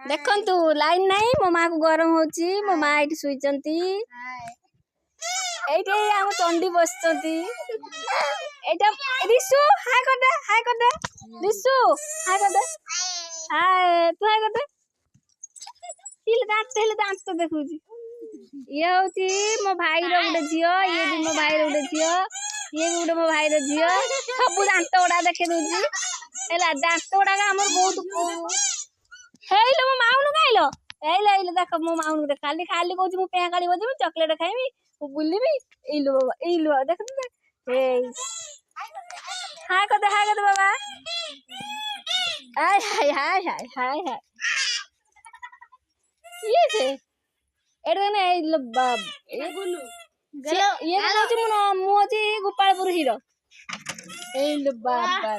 देखंतु लाइन नहीं मो माँ को गरम होची मो माँ एठी सुइचंती एठी हम चंडी बसचंती एटा रिसु हाय कर दे रिसु हाय कर दे हाय तू हाय कर दे हिल दांत तो देखुची ये होची मो भाई रो गुडे झियो ये भी मो भाई रो गुडे झियो ये भी गुडे मो भाई रो झियो सब दांत उडा देखे दूची एला दांत उडा हमर बहुत हेलो मो माउनु खाइलो हेलो देख मो माउनु देख खाली खाली कहूची मु पें काली बजे चॉकलेट खाइमी मु बुलिमी इलो देख ए हाय कर दे बाबा हाय ये से एडे ने इलो बाब ये गुनु ये कहूची मु होची गोपालपुर हीरो इलो बाबा